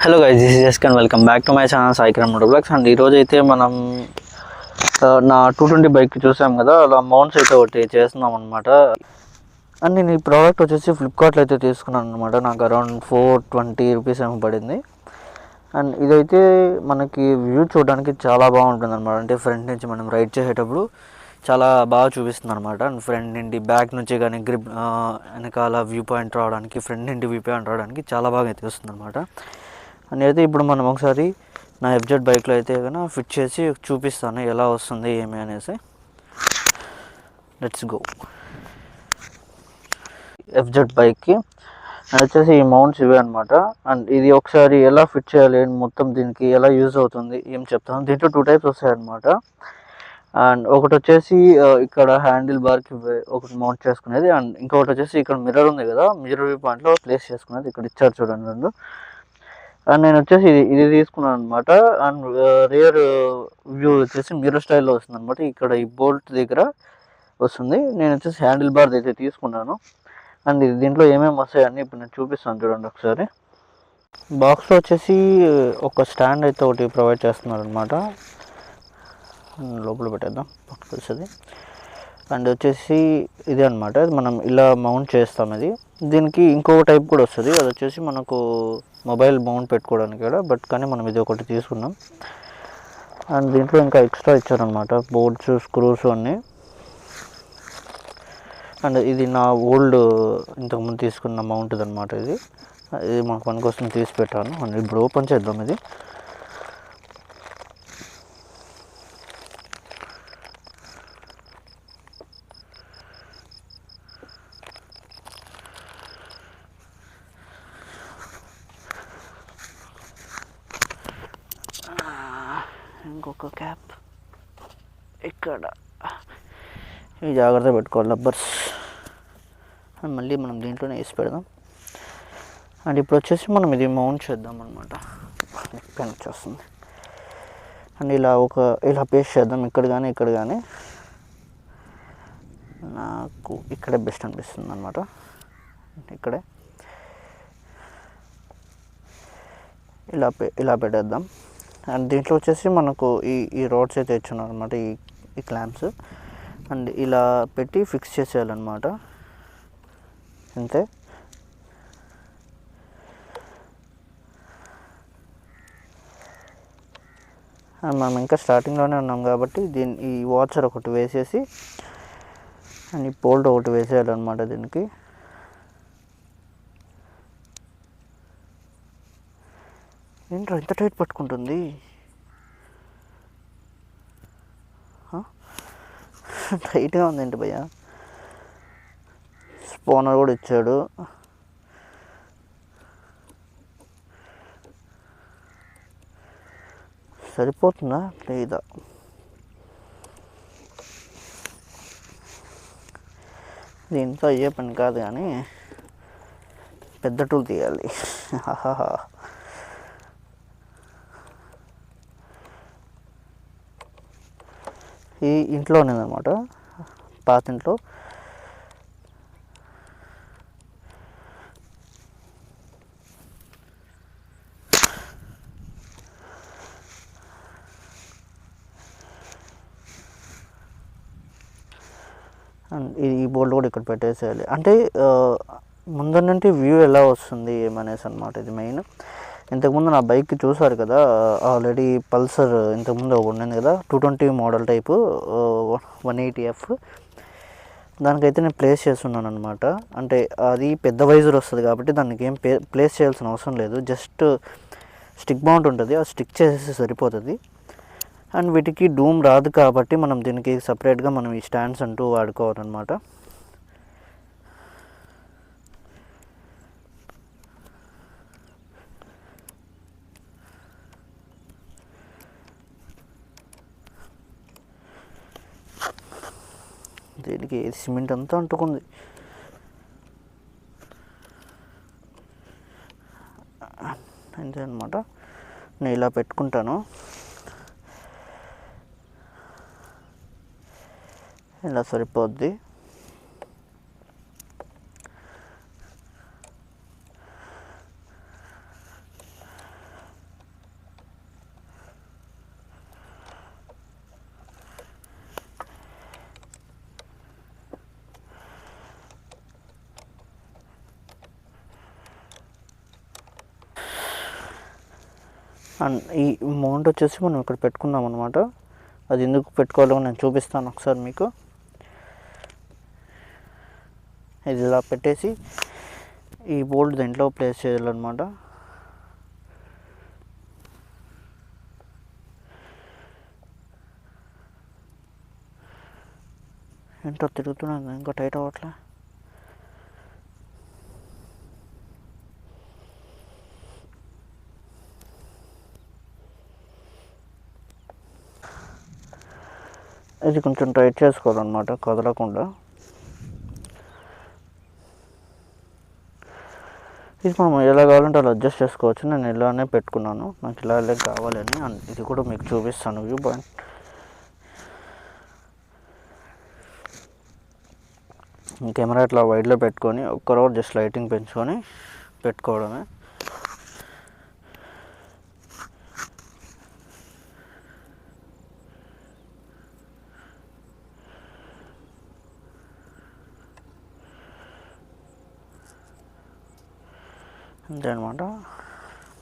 Hello guys, this is జస్క్ and welcome back to my channel Saikiran motoblogs. And ఈరోజు అయితే మనం నా 220 బైక్ చూసాం కదా, అలా మౌంట్స్ అయితే ఒకటి చేస్తున్నాం అనమాట. అండ్ నేను ఈ ప్రోడక్ట్ వచ్చేసి ఫ్లిప్కార్ట్లో అయితే తీసుకున్నాను అనమాట. నాకు అరౌండ్ 420 రూపీస్ ఏమో పడింది. అండ్ ఇదైతే మనకి వ్యూ చూడడానికి చాలా బాగుంటుంది అనమాట. అంటే ఫ్రంట్ నుంచి మనం రైడ్ చేసేటప్పుడు చాలా బాగా చూపిస్తుంది అనమాట. అండ్ ఫ్రంట్ నుండి బ్యాక్ నుంచి కానీ గ్రిప్ వెనకాల వ్యూ పాయింట్ రావడానికి, ఫ్రంట్ నుండి వ్యూ పాయింట్ రావడానికి చాలా బాగా అయితే వస్తుంది అనమాట. అని అయితే ఇప్పుడు మనం ఒకసారి నా ఎఫ్జెడ్ బైక్లో అయితే కనుక ఫిట్ చేసి చూపిస్తాను ఎలా వస్తుంది ఏమి అనేసి. Let's go. ఎఫ్జెడ్ బైక్కి వచ్చేసి ఈ మౌంట్స్ ఇవే అనమాట. అండ్ ఇది ఒకసారి ఎలా ఫిట్ చేయాలి, మొత్తం దీనికి ఎలా యూజ్ అవుతుంది ఏం చెప్తాను. దీంట్లో 2 టైప్స్ వస్తాయి అనమాట. అండ్ ఒకటి వచ్చేసి ఇక్కడ హ్యాండిల్ బార్కి ఒకటి మౌంట్ చేసుకునేది, అండ్ ఇంకొకటి వచ్చేసి ఇక్కడ మిర్రర్ ఉంది కదా, మిర్రర్ వ్యూ పాయింట్లో ప్లేస్ చేసుకునేది ఇక్కడ ఇచ్చారు చూడండి రెండు. అండ్ నేను వచ్చేసి ఇది తీసుకున్నాను అనమాట. అండ్ రియర్ వ్యూ వచ్చేసి మిర్రర్ స్టైల్లో వస్తుంది అనమాట. ఇక్కడ ఈ బోల్ట్ దగ్గర వస్తుంది. నేను వచ్చేసి హ్యాండిల్ బార్ అయితే తీసుకున్నాను. అండ్ ఇది దీంట్లో ఏమేమి వస్తాయని ఇప్పుడు నేను చూపిస్తాను చూడండి ఒకసారి. బాక్స్లో వచ్చేసి ఒక స్టాండ్ అయితే ఒకటి ప్రొవైడ్ చేస్తున్నారు అనమాట. లోపల పెట్టేద్దాం పట్టుకొచ్చేది. అండ్ వచ్చేసి ఇది అనమాట, మనం ఇలా మౌంట్ చేస్తాం. ఇది దీనికి ఇంకొక టైప్ కూడా వస్తుంది, అది వచ్చేసి మనకు మొబైల్ మౌంట్ పెట్టుకోవడానికి కూడా. బట్ కానీ మనం ఇది ఒకటి తీసుకున్నాం. అండ్ దీంట్లో ఇంకా ఎక్స్ట్రా ఇచ్చారనమాట, బోర్డ్స్, స్క్రూస్ అన్నీ. అండ్ ఇది నా ఓల్డ్ ఇంతకుముందు తీసుకున్న మౌంట్ అనమాట. ఇది మాకు పనికోసం తీసి పెట్టాను. అండ్ ఇప్పుడు ఓపెన్ చేద్దాం ఇది. ఇంకొక క్యాప్ ఇక్కడ, ఇవి జాగ్రత్త పెట్టుకోవాలి రబ్బర్స్. అండ్ మళ్ళీ మనం దీంట్లోనే వేసి పెడదాం. అండ్ ఇప్పుడు వచ్చేసి మనం ఇది మౌంట్ చేద్దాం అనమాట. పెన్ వచ్చేస్తుంది. అండ్ ఇలా పేస్ట్ చేద్దాం, ఇక్కడ కానీ ఇక్కడ కానీ. నాకు ఇక్కడే బెస్ట్ అనిపిస్తుంది అనమాట, ఇక్కడే ఇలా పెట్టేద్దాం. అండ్ దీంట్లో వచ్చేసి మనకు ఈ రాడ్స్ అయితే ఇచ్చున్నారు అనమాట, ఈ క్లాంప్స్. అండ్ ఇలా పెట్టి ఫిక్స్ చేసేయాలన్నమాట, అంతే. అండ్ మనం ఇంకా స్టార్టింగ్లోనే ఉన్నాం కాబట్టి ఈ వాచర్ ఒకటి వేసేసి అండ్ ఈ బోల్ట్ ఒకటి వేసేయాలన్నమాట దీనికి. ఏంట్రా ఎంత టైట్ పట్టుకుంటుంది, టైట్గా ఉంది ఏంటి భయ్యా. స్పోనర్ కూడా ఇచ్చాడు. సరిపోతుందా లేదా? దీంతో అయ్యే పని కాదు, కానీ పెద్ద టూల్ తీయాలి. ఈ ఇంట్లో ఉన్నదన్నమాట, పాత ఇంట్లో. అండ్ ఈ బోల్ట్ కూడా ఇక్కడ పెట్టేసేయాలి. అంటే ముందర నుండి వ్యూ ఎలా వస్తుంది ఏమనేసి అనమాట ఇది మెయిన్. ఇంతకుముందు నా బైక్ చూసారు కదా, ఆల్రెడీ పల్సర్ ఇంతకుముందు ఒకటి ఉండింది కదా, 220 మోడల్ టైపు 180F. దానికైతే నేను ప్లేస్ చేస్తున్నాను అనమాట. అంటే అది పెద్ద వైజర్ వస్తుంది కాబట్టి దానికి ఏం ప్లేస్ చేయాల్సిన అవసరం లేదు. జస్ట్ స్టిక్ మౌంట్ ఉంటుంది, అది స్టిక్ చేసేసి సరిపోతుంది. అండ్ వీటికి డూమ్ రాదు కాబట్టి మనం దీనికి సపరేట్గా మనం ఈ స్టాండ్స్ అంటూ వాడుకోవాలన్నమాట. దీనికి సిమెంట్ అంతా అంటుకుంది. అంతే అనమాట. నేను ఇలా పెట్టుకుంటాను. ఇలా సరిపోద్ది. అండ్ ఈ మౌంట్ వచ్చేసి మనం ఇక్కడ పెట్టుకున్నాం అనమాట. అది ఎందుకు పెట్టుకోవాలో నేను చూపిస్తాను ఒకసారి మీకు. ఇది ఇలా పెట్టేసి ఈ బోల్ట్ దీంట్లో ప్లేస్ చేయాలన్నమాట. ఏంటో తిరుగుతున్నాను, ఇంకా టైట్ అవ్వట్లే. ఇది కొంచెం టైట్ చేసుకోవాలన్నమాట, కదలకుండా. ఇది మనం ఎలా కావాలంటే అలా అడ్జస్ట్ చేసుకోవచ్చు. నేను ఇలానే పెట్టుకున్నాను, నాకు ఇలా కావాలని. ఇది కూడా మీకు చూపిస్తాను వ్యూ పాయింట్. కెమెరా ఇట్లా వైడ్లో పెట్టుకొని ఒక్క రోజు జస్ట్ లైటింగ్ పెంచుకొని పెట్టుకోవడమే. అంతే అనమాట.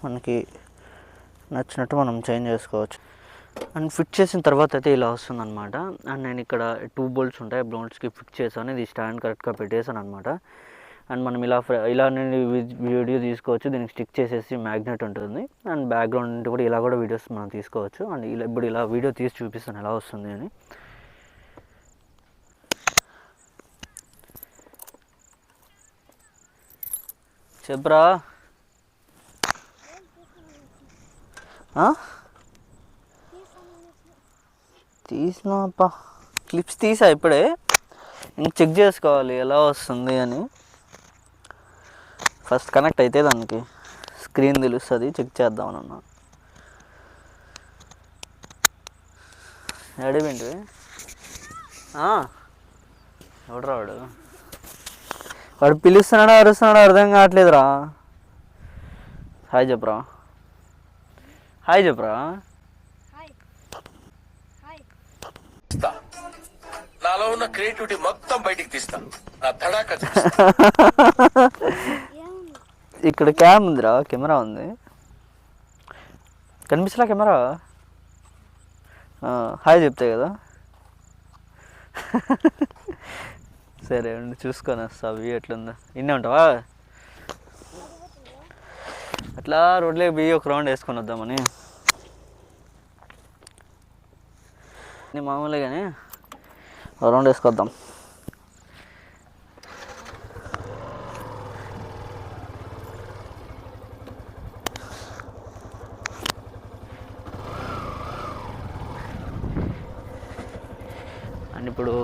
మనకి నచ్చినట్టు మనం చేంజ్ చేసుకోవచ్చు. అండ్ ఫిట్ చేసిన తర్వాత అయితే ఇలా వస్తుంది అనమాట. అండ్ నేను ఇక్కడ 2 బోల్ట్స్ ఉంటాయి, బోల్ట్స్కి ఫిట్ చేశాను. ఇది స్టాండ్ కరెక్ట్గా పెట్టేశాను అనమాట. అండ్ మనం ఇలా నేను వీడియో తీసుకోవచ్చు. దీనికి స్టిక్ చేసేసి మ్యాగ్నెట్ ఉంటుంది. అండ్ బ్యాక్గ్రౌండ్ కూడా ఇలా కూడా వీడియోస్ మనం తీసుకోవచ్చు. అండ్ ఇప్పుడు ఇలా వీడియో తీసి చూపిస్తాను ఎలా వస్తుంది అని. చెప్పరా తీసినాపా, క్లిప్స్ తీసా ఇప్పుడే. ఇంక చెక్ చేసుకోవాలి ఎలా వస్తుంది అని. ఫస్ట్ కనెక్ట్ అయితే దానికి స్క్రీన్ తెలుస్తుంది, చెక్ చేద్దామన్నా. అడిగింటి ఎవడరా వాడు పిలుస్తున్నాడా అరుస్తున్నాడా అర్థం కావట్లేదురా. హాయ్ చెప్పరా, హాయ్ చెప్పరా. నాలో ఉన్న క్రియేటివిటీ మొత్తం బయటికి తీస్తా, నా తడాక. ఇక్కడ క్యామ్ ఉందిరా, కెమెరా ఉంది. కనిపిస్తలా కెమెరా? హాయ్ చెప్తాయి కదా. సరే అండి, చూసుకొని వస్తా వ్యూ ఎట్లుందో. ఇన్నే ఉంటావా? అట్లా రోడ్లే బియ్యి ఒక రౌండ్ వేసుకొని వద్దామని. మామూలుగానే రౌండ్ వేసుకొద్దాం. అండ్ ఇప్పుడు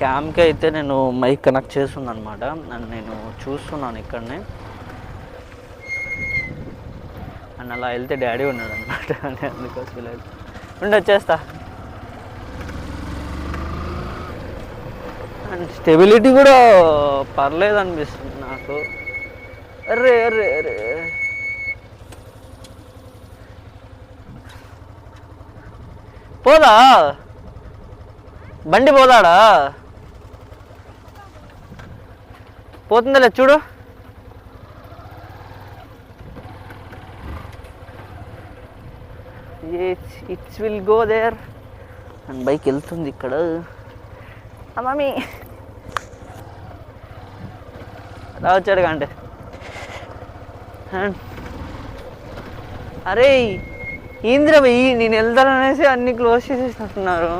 క్యామ్కి అయితే నేను మైక్ కనెక్ట్ చేస్తున్నాను అనమాట. అండ్ నేను చూస్తున్నాను ఇక్కడనే. అండ్ అలా వెళ్తే డాడీ ఉన్నాడు అనమాట. అందుకోసం ఉండి వచ్చేస్తా. అండ్ స్టెబిలిటీ కూడా పర్లేదు అనిపిస్తుంది నాకు. అర్రే అర్రే అరే, పోదా బండి, పోదాడా? పోతుందిలే చూడు. It's will go there. And bike వెళ్తుంది ఇక్కడ. మమ్మీ రావచ్చాడు కంటే. అరే ఏంద్రా భయ్, నేను వెళ్తాననేసి అన్ని క్లోజ్ చేసేసినట్టున్నారు.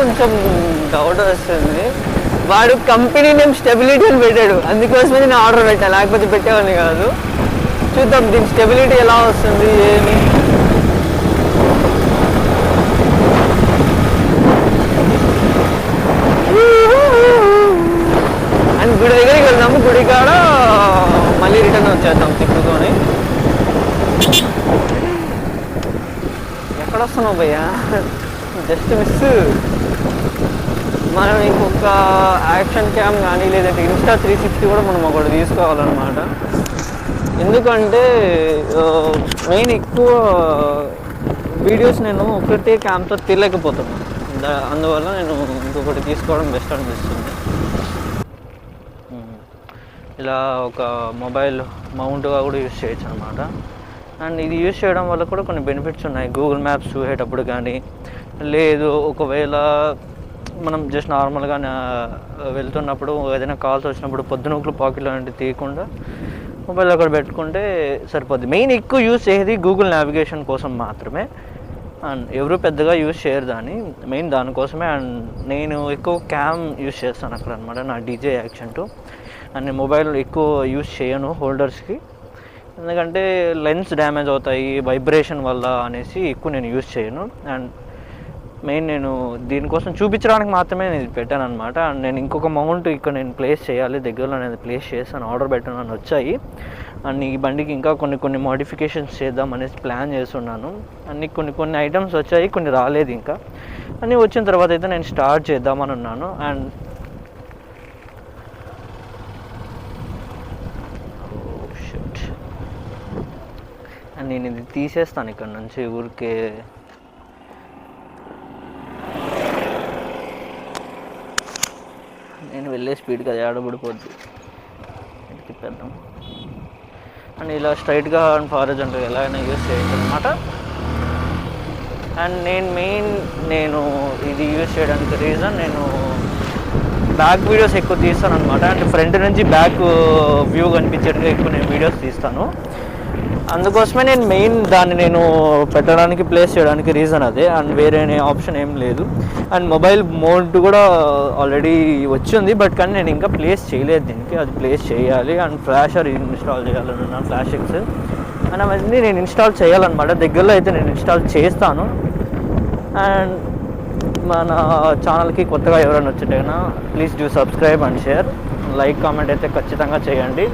కొంచెం డౌట్ వస్తుంది. వాడు కంపెనీ నేమ్ స్టెబిలిటీ అని పెట్టాడు, అందుకోసమే నేను ఆర్డర్ పెట్టాను, లేకపోతే పెట్టేవాడిని కాదు. చూద్దాం దీని స్టెబిలిటీ ఎలా వస్తుంది ఏమి. అండ్ గుడి దగ్గరికి వెళ్దాము, గుడి కాడ మళ్ళీ రిటర్న్ వచ్చేద్దాం తిప్పుకొని. ఎక్కడ వస్తున్నావు భయ్యా? Just miss. మనం ఇంకొక యాక్షన్ క్యామ్ కానీ లేదంటే ఇన్స్టా 360 కూడా మనం ఒకటి తీసుకోవాలన్నమాట. ఎందుకంటే మెయిన్ ఎక్కువ వీడియోస్ నేను ఒకటే క్యామ్తో తీయలేకపోతున్నాను, అందువల్ల నేను ఇంకొకటి తీసుకోవడం బెస్ట్ అనిపిస్తుంది. ఇలా ఒక మొబైల్ మౌంట్గా కూడా యూజ్ చేయొచ్చు అనమాట. అండ్ ఇది యూజ్ చేయడం వల్ల కూడా కొన్ని బెనిఫిట్స్ ఉన్నాయి. గూగుల్ మ్యాప్స్ చూసేటప్పుడు కానీ, లేదు ఒకవేళ మనం జస్ట్ నార్మల్గా వెళ్తున్నప్పుడు ఏదైనా కాల్స్ వచ్చినప్పుడు పొద్దునొకలు పాకెట్లో నుండి తీయకుండా మొబైల్ అక్కడ పెట్టుకుంటే సరిపోద్ది. మెయిన్ ఎక్కువ యూజ్ చేసేది గూగుల్ నావిగేషన్ కోసం మాత్రమే. అండ్ ఎవరు పెద్దగా యూజ్ చేయరు దాన్ని, మెయిన్ దానికోసమే. అండ్ నేను ఎక్కువ క్యామ్ యూజ్ చేస్తాను అక్కడ అనమాట, నా డీజే యాక్షన్ 2. అండ్ నేను మొబైల్ ఎక్కువ యూజ్ చేయను హోల్డర్స్కి, ఎందుకంటే లెన్స్ డ్యామేజ్ అవుతాయి వైబ్రేషన్ వల్ల అనేసి ఎక్కువ నేను యూజ్ చేయను. అండ్ మెయిన్ నేను దీనికోసం చూపించడానికి మాత్రమే నేను ఇది పెట్టాను అనమాట. అండ్ నేను ఇంకొక మౌంట్ ఇక్కడ నేను ప్లేస్ చేయాలి, దగ్గరలో నేను ప్లేస్ చేస్తాను, ఆర్డర్ పెట్టాను అని వచ్చాయి. అండ్ ఈ బండికి ఇంకా కొన్ని మోడిఫికేషన్స్ చేద్దాం అనేసి ప్లాన్ చేస్తున్నాను. అన్ని కొన్ని ఐటమ్స్ వచ్చాయి, కొన్ని రాలేదు ఇంకా. అన్నీ వచ్చిన తర్వాత అయితే నేను స్టార్ట్ చేద్దామని ఉన్నాను. అండ్ నేను ఇది తీసేస్తాను ఇక్కడ నుంచి ఊరికే. నేను వెళ్ళే స్పీడ్కి అది ఆడబడిపోద్ది, తిప్పేద్దాం. అండ్ ఇలా స్ట్రైట్గా అండ్ హారిజాంటల్గా ఎలా అయినా యూజ్ చేయొచ్చు అనమాట. అండ్ నేను ఇది యూజ్ చేయడానికి రీజన్, నేను బ్యాక్ వీడియోస్ ఎక్కువ తీస్తాను అనమాట. అంటే ఫ్రంట్ నుంచి బ్యాక్ వ్యూ కనిపించేట్టుగా ఎక్కువ నేను వీడియోస్ తీస్తాను. అందుకోసమే నేను పెట్టడానికి ప్లేస్ చేయడానికి రీజన్ అదే. అండ్ వేరే ఆప్షన్ ఏం లేదు. అండ్ మొబైల్ మోడ్ కూడా ఆల్రెడీ వచ్చింది, బట్ కానీ నేను ఇంకా ప్లేస్ చేయలేదు దీనికి, అది ప్లేస్ చేయాలి. అండ్ ఫ్లాషర్ ఇన్స్టాల్ చేయాలనున్నాను, ఫ్లాష్ ఎక్స్ అండ్ అవన్నీ నేను ఇన్స్టాల్ చేయాలన్నమాట. దగ్గరలో అయితే నేను ఇన్స్టాల్ చేస్తాను. అండ్ మన ఛానల్కి కొత్తగా ఎవరైనా వచ్చేటైనా please do subscribe and share, like comment అయితే ఖచ్చితంగా చేయండి.